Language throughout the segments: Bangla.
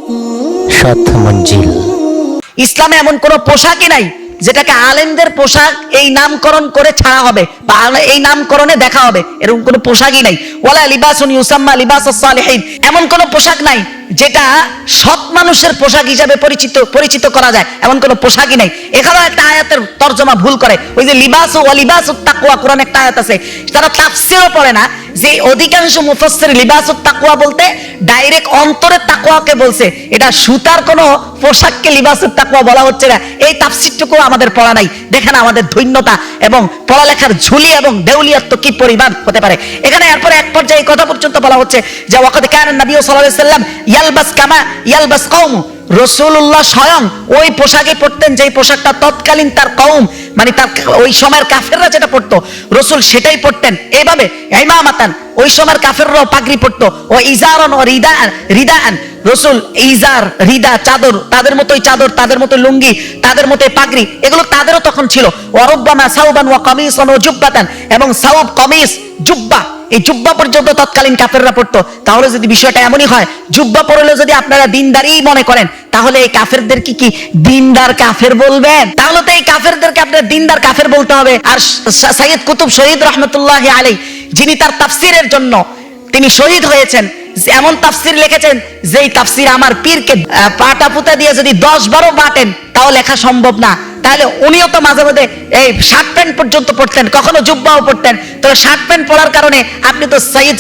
সাত মঞ্জিল। ইসলামে এমন কোন পোশাকই নাই যেটাকে আলেমদের পোশাক এই নামকরণ করে ছাড়া হবে বা এই নামকরণে দেখা হবে, এরকম কোনো পোশাকই নাই। ওয়ালা লিবাসুন ইউসাম্মা লিবাসুস সালিহিন, এমন কোনো পোশাক নাই যেটা সৎ মানুষের পোশাক হিসাবে পরিচিত করা যায়, এমন কোনো পোশাকই নাই। এখানেও একটা আয়াতের তরজমা ভুল করে, ওই যে লিবাসু ওয়া লিবাসুত তাকওয়া কোরআন একটা আয়াত আছে, তারা তাফসীরও পড়ে না যে অধিকাংশ মুফাসসির লিবাসুত তাকওয়া বলতে ডাইরেক্ট অন্তরের তাকওয়াকে বলছে, এটা সুতার কোনো পোশাককে লিবাসুত তাকওয়া বলা হচ্ছে না। এই তাফসীরটুকু আমাদের পড়া নাই। দেখেন আমাদের ধৈন্যতা এবং পড়ালেখার ঝুলি এবং দেউলিয়াত্ব কি পরিমাণ হতে পারে। এখানে এরপরে এক পর্যায়ে কথা পর্যন্ত বলা হচ্ছে যে ওয়াকাদ কানা নবী সাল্লাল্লাহু আলাইহি ওয়াসাল্লাম ইয়ালবাস কামা ইয়ালবাস কওমু, রাসূলুল্লাহ স্বয়ং ওই পোশাকই পরতেন যেই পোশাকটা তৎকালীন তার কওম মানে তার ওই সময়ের কাফেররা যেটা পরতো রাসূল সেটাই পরতেন। এইভাবে ইমামাতান, ওই সময়ের কাফেররাও পাগড়ি পরতো, ও ইজারান ও রিদাআন, রাসূল ইজার রিদা চাদর, তাদের মতোই চাদর, তাদের মতো লুঙ্গি, তাদের মতোই পাগড়ি, এগুলো তাদেরও তখন ছিল। ওয়ারুব্বামা সাউবান ওয়া কামিসান ওয়া জুব্বাতান, এবং সাউব কমিস জুব্বা, এই জুব্বা পর্যন্ত তৎকালীন কাফেররা পড়তো। তাহলে যদি বিষয়টা এমনই হয়, জুব্বা পরলে যদি আপনারা দিনদারি মনে করেন, তাহলে এই কাফেরদেরকে কি দিনদার কাফের বলবেন? তাহলে তো এই কাফেরদেরকে আপনার দিনদার কাফের বলতে হবে। আর সাইয়্যিদ কুতুব শহীদ রাহমাতুল্লাহি আলাইহি, যিনি তার তাফসীরের জন্য তিনি শহীদ হয়েছেন, এমন তাফসীর লিখেছেন যেই তাফসীর আমার পীরকে পাটা পুতা দিয়ে যদি 10-12 বাটেন তাও লেখা সম্ভব না। তাহলে উনিও তো মাঝে মধ্যে এই শার্ট প্যান্ট পর্যন্ত পড়তেন, কখনো জুব্বাও পড়তেন। তবে শার্ট প্যান্ট পরার কারণে আপনি তো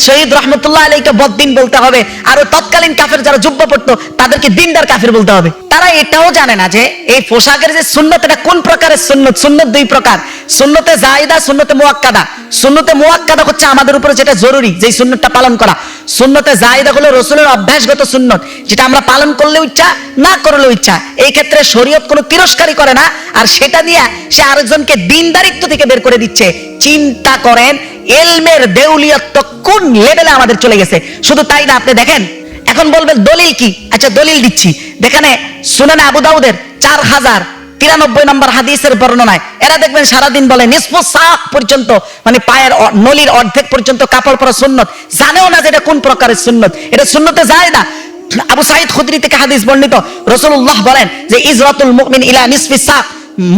শহীদ রাহমাতুল্লাহ আলাইহিকে বদ্দিন বলতে হবে, আর ওই তৎকালীন কাফের যারা জুব্বা পড়তো তাদেরকে দিনদার কাফের বলতে হবে। তারা এটাও জানে না যে এই পোশাকের যে সুন্নত, এটা কোন প্রকারের সুন্নত। সুন্নত দুই প্রকার, সুন্নতে জায়েদা, সুন্নতে মুআক্কাদা। সুন্নতে মুআক্কাদা হচ্ছে আমাদের উপরে যেটা জরুরি, যেই সুন্নতটা পালন করা। সুন্নতে জায়েদা হলো রাসূলের অভ্যাসগত সুন্নত, যেটা আমরা পালন করলেও ইচ্ছা, না করলেও ইচ্ছা। এই ক্ষেত্রে শরীয়ত কোনো তিরস্কারই করে না, আর সেটা দিয়ে সে আরেকজনকে দিনদারিত্ব থেকে বের করে দিচ্ছে। চিন্তা করেন ইলমের দেউলিয়ত্ব কোন লেভেলে আমাদের চলে গেছে। শুধু তাই না, আপনি দেখেন, এখন বলবেন দলিল কি? আচ্ছা দলিল দিচ্ছি। দেখেন সুনানে আবু দাউদের 4093 নম্বর হাদিসের বর্ণনায় এরা দেখবেন সারাদিন বলে নিসফু সাক পর্যন্ত, মানে পায়ের নলির অর্ধেক পর্যন্ত কাপড় পরা সুন্নত। জানেও না যে এটা কোন প্রকারের সুন্নত, এটা সুন্নতে যায় না। আবু সাঈদ খুদরি থেকে হাদিস বর্ণিত, রাসূলুল্লাহ বলেন যে ইজরাতুল মুমিন ইলা নিসফি সাক,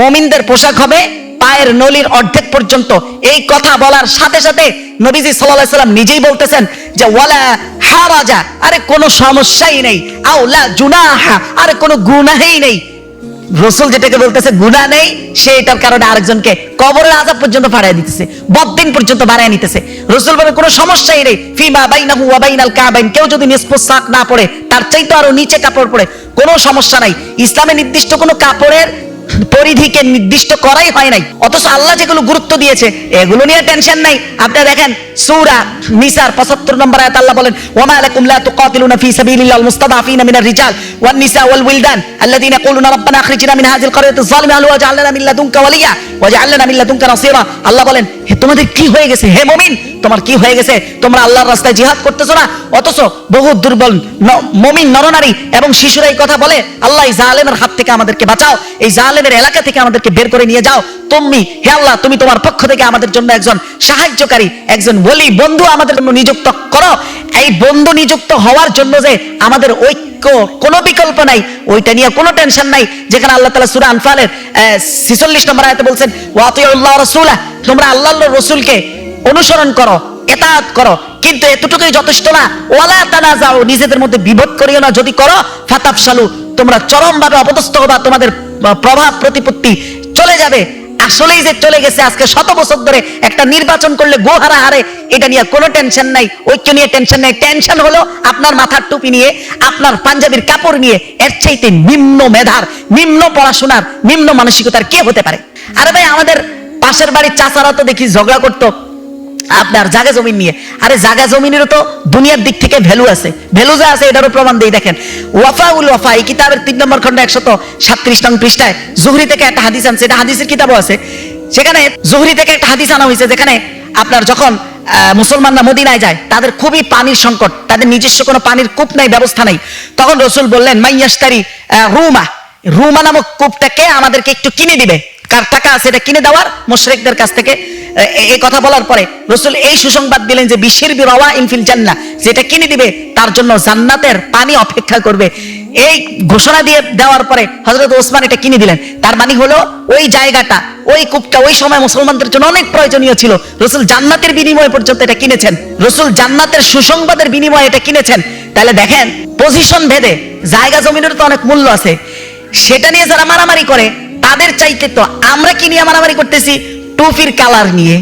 মুমিনদের পোশাক হবে পায়ের নলির অর্ধেক পর্যন্ত। এই কথা বলার সাথে সাথে নবীজি সাল্লাল্লাহু আলাইহি সাল্লাম নিজেই বলতেছেন যে ওয়ালা হারাজা, আরে কোনো সমস্যাই নেই, আওলা জুনাহা, আরে কোনো গুনাহই নেই। রাসূল যেটাকে বলতেছে গুনাহ নেই, সে এটার কারণে আরেকজনকে কবরের আযাব পর্যন্ত বাড়ায় দিতেছে, বদ্দিন পর্যন্ত বাড়ায় নিতেছে। রাসূল বলেন কোনো সমস্যাই নেই, ফিমা বাইনাহু ওয়া বাইনাল কাবাইন, কেউ যদি নিসফু সাক না পড়ে, তার চাইতে আরো নিচে কাপড় পরে, কোনো সমস্যা নাই। ইসলামে নির্দিষ্ট কোনো কাপড়ের পরিধিকে নির্দিষ্ট করাই হয় নাই, অথচ আল্লাহ যেগুলো গুরুত্ব দিয়েছে এগুলো নিয়ে টেনশন নাই। আপনি দেখেন সূরা নিসার 75 নম্বর আয়াত আল্লাহ বলেন ওয়ামা লাকুম লা তুকাতিলুনা ফি সাবিলিল্লাহিল মুস্তাদাফিনা মিনার রিজাল ওয়ান নিসা ওয়াল উইলদান আল্লাযিনা ইয়াকুলুনা রাব্বানা আখরিজনা মিন হাযিল ক্বরিয়াতিজ যালিমা ওয়াজআলনা মিন লাদুনকা ওয়ালিয়া ওয়াজআলনা মিন লাদুনকা নাসীরা। আল্লাহ বলেন হে তোমাদের কি হয়ে গেছে, হে মুমিন তোমার কি হয়ে গেছে? তোমরা আল্লাহর রাস্তায় জিহাদ করতেছো না, অথচ বহু দুর্বল মুমিন নরনারী এবং শিশুরা এই কথা বলে আল্লাহ এই জালেমের হাত থেকে আমাদেরকে বাঁচাও, এই জালেমের এলাকা থেকে আমাদেরকে বের করে নিয়ে যাও। তুমি হে আল্লাহ, তুমি তোমার পক্ষ থেকে আমাদের জন্য একজন সাহায্যকারী, একজন ওলি বন্ধু আমাদের জন্য নিযুক্ত করো। এই বন্ধু নিযুক্ত হওয়ার জন্য যে আমাদের ঐক্য কোনো বিকল্প নাই, ওইটা নিয়ে কোনো টেনশন নাই। যেখানে আল্লাহ তাআলা সূরা আনফালের 46 নম্বর আয়াতে বলছেন ওয়া আতিউল্লাহ রাসূলা, তোমরা আল্লাহর রাসূলকে অনুসরণ করো, ইতাআত করো, কিন্তু এতটুকুই যথেষ্ট না। ওয়ালা তানাজাউ, নিজেদের মধ্যে বিভেদ করিও না, যদি করো ফাতাফশালু, তোমরা চরমভাবে অপদস্থ হবা, তোমাদের প্রভাব প্রতিপত্তি চলে যাবে। আসলেই যে চলে গেছে, আজকে 100 বছর ধরে একটা নির্বাচন করলে গোহারা হারে, এটা নিয়ে কোনো টেনশন নাই, ঐক্য নিয়ে টেনশন নাই। টেনশন হলো আপনার মাথার টুপি নিয়ে, আপনার পাঞ্জাবির কাপড় নিয়ে। এর চাইতে নিম্ন মেধার, নিম্ন পড়াশোনার, নিম্ন মানসিকতার কে হতে পারে? আরে ভাই, আমাদের পাশের বাড়ির চাচারা তো দেখি ঝগড়া করতো আপনার জায়গা জমিন নিয়ে। আরে জায়গা জমিনেরও তো দুনিয়ার দিক থেকে ভ্যালু আছে, ভ্যালু যা আছে এটারও প্রমাণ দেই। দেখেন ওয়াফাউল ওয়াফা, এই কিতাবের 3 নম্বর খন্ড 137 নং পৃষ্ঠায় জুহরি থেকে একটা হাদিস আনছে, এটা হাদিসের কিতাবও আছে। সেখানে জুহরি থেকে একটা হাদিস আনা হয়েছে, যেখানে আপনার যখন মুসলমানরা মদিনায় যায়, তাদের খুবই পানির সংকট, তাদের নিজস্ব কোনো পানির কূপ নাই, ব্যবস্থা নাই। তখন রাসূল বললেন মাইয়াশতারি রুমা, রুমা নামক কূপটাকে আমাদেরকে একটু কিনে দিবে, কার টাকা আছে এটা কিনে দেওয়ার মুশরিকদের কাছ থেকে। এই কথা বলার পরে রাসূল এই সুসংবাদ দিলেন যে বিশির বিরাওয়া ইনফিল জান্নাহ, যেটা কিনে দিবে তার জন্য জান্নাতের পানি অপেক্ষা করবে। এই ঘোষণা দিয়ে দেওয়ার পরে হযরত ওসমান এটা কিনে দিলেন। তার মানে হলো ওই জায়গাটা, ওই কূপটা ওই সময় মুসলমানদের জন্য অনেক প্রয়োজনীয় ছিল। রাসূল জান্নাতের বিনিময়ে পর্যন্ত এটা কিনেছেন, রাসূল জান্নাতের সুসংবাদের বিনিময়ে এটা কিনেছেন। তাহলে দেখেন পজিশন ভেদে জায়গা জমিনের তো অনেক মূল্য আছে। সেটা নিয়ে যারা মারামারি করে তাদের চাইতে তো আমরা কি নিয়ে মারামারি করতেছি? টুপির কালার নিয়ে,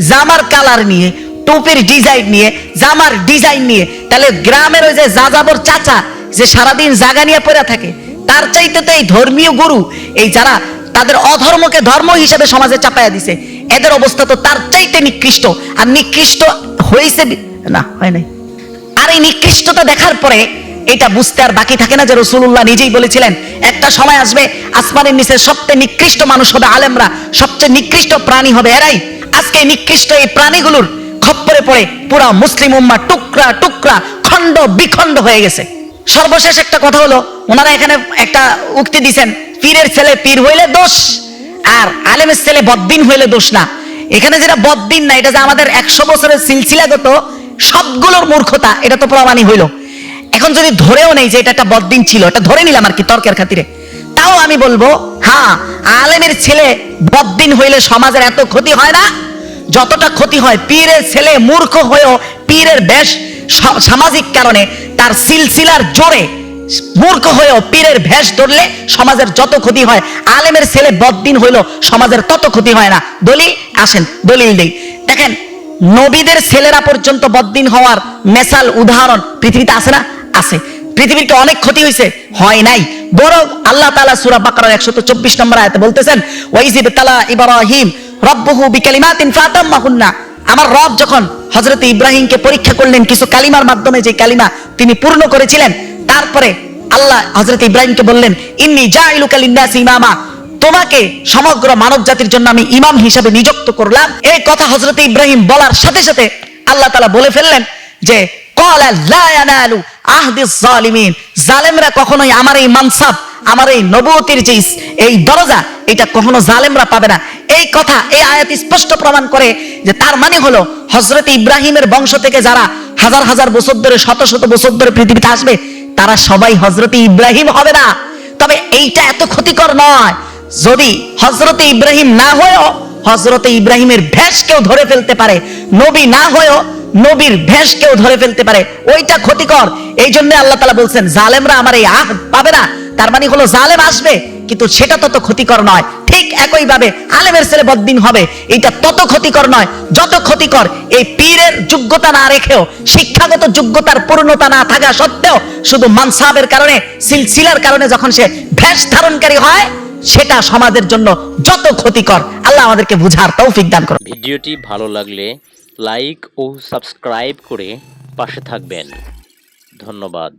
জামার কালার নিয়ে, টুপির ডিজাইন নিয়ে, জামার ডিজাইন নিয়ে। তাহলে গ্রামের ওই যে যাযাবর চাচা যে সারাদিন জাগা নিয়ে পড়ে থাকে, তার চাইতে তো এই ধর্মীয় গুরু, এই যারা তাদের অধর্মকে ধর্ম হিসেবে সমাজে চাপায়া দিছে, এদের অবস্থা তো তার চাইতে নিকৃষ্ট। আর নিকৃষ্ট হয়েছে না, হয় নাই। আর এই নিকৃষ্টতা দেখার পরে এটা বুঝতে আর বাকি থাকে না যে রাসূলুল্লাহ নিজেই বলেছিলেন একটা সময় আসবে আসমানের নিচে সবচেয়ে নিকৃষ্ট মানুষ হবে আলেমরা, সবচেয়ে নিকৃষ্ট প্রাণী হবে এরাই। আজকে নিকৃষ্ট এই প্রাণীগুলোর খপ্পরে পড়ে পুরা মুসলিম উম্মাহ টুকরা টুকরা খণ্ড বিখণ্ড হয়ে গেছে। সর্বশেষ একটা কথা হলো, ওনারা এখানে একটা উক্তি দিছেন, পীরের ছেলে পীর হইলে দোষ আর আলেমের ছেলে বদ্দিন হইলে দোষ না। এখানে যেটা বদ্দিন না, এটা যে আমাদের 100 বছরের সিলসিলাগত সবগুলোর মূর্খতা, এটা তো প্রমাণই হইল। এখন যদি ধরেও নেই যে এটা একটা বদ্দিন ছিল, এটা ধরে নিলাম আর কি তর্কের খাতিরে, তাও আমি বলবো হ্যাঁ, আলেমের ছেলে বদ্দিন হইলে সমাজের এত ক্ষতি হয় না যতটা ক্ষতি হয় পীরের ছেলে মূর্খ হয়েও পীরের বেশ সামাজিক কারণে তার সিলসিলার জোরে মূর্খ হয়েও পীরের ভেষ ধরলে সমাজের যত ক্ষতি হয়, আলেমের ছেলে বদ্দিন হইলেও সমাজের তত ক্ষতি হয় না। দলিল আসেন, দলিল দেই। দেখেন নবীদের ছেলেরা পর্যন্ত বদ্দিন হওয়ার মেসাল উদাহরণ পৃথিবীতে আছে না? আছে। পৃথিবীতে অনেক ক্ষতি হয়েছে? হয় নাই। বরং আল্লাহ তাআলা সূরা বাকারার 124 নম্বর আয়াতে বলতেছেন, ওয়াইজিব তালা ইব্রাহিম রব্বুহু বিকালিমাতিন ফাতাম্মাহুন্না। আমার রব যখন হযরত ইব্রাহিমকে পরীক্ষা করলেন কিছু কালিমার মাধ্যমে, যে কালিমা তিনি পূর্ণ করেছিলেন, তারপরে আল্লাহ হযরত ইব্রাহিমকে বললেন, ইন্নী জাইলুকা লিন্নাসি ইমামা, তোমাকে সমগ্র মানব জাতির জন্য আমি ইমাম হিসাবে নিযুক্ত করলাম। এই কথা হযরত ইব্রাহিম বলার সাথে সাথে আল্লাহ তাআলা বলে ফেললেন যে ক্বালা লা ইয়ানালু আহদিস জালিমিন, জালেমরা কখনোই আমার এই মানসাব, আমার এই নবুয়তির যে এই দরজা, এটা কখনো জালেমরা পাবে না। এই কথা, এই আয়াত স্পষ্ট প্রমাণ করে যে তার মানে হলো হযরত ইব্রাহিমের বংশ থেকে যারা হাজার হাজার বছর ধরে, শত শত বছর ধরে পৃথিবীতে আসবে, তারা সবাই হযরত ইব্রাহিম হবে না। তবে এইটা এত ক্ষতিকর নয়, যদি হযরত ইব্রাহিম না হয়েও হযরত ইব্রাহিমের ভেষ কেউ ধরে ফেলতে পারে, নবী না হয়েও নবীর ভেষ কেউ ধরে ফেলতে পারে, ওইটা ক্ষতিকর। এই জন্য আল্লাহ তাআলা বলছেন জালেমরা আমার এই আহদ পাবে না। তার মানে হলো জালেম আসবে, কিন্তু সেটা তত ক্ষতিকর নয়। ঠিক একই ভাবে আলেমের ছেলে বদ্দিন হবে, এটা তত ক্ষতিকর নয় যত ক্ষতিকর এই পীরের যোগ্যতা না রেখেও, শিক্ষাগত যোগ্যতার পূর্ণতা না থাকা সত্ত্বেও শুধু মানসাবের কারণে, সিলসিলার কারণে যখন সে ভেষ ধারণকারী হয়, সেটা সমাজের জন্য যত ক্ষতিকর। আল্লাহ আমাদেরকে বুঝার তৌফিক দান করুন। ভিডিওটি ভালো লাগলে লাইক ও সাবস্ক্রাইব করে পাশে থাকবেন। ধন্যবাদ।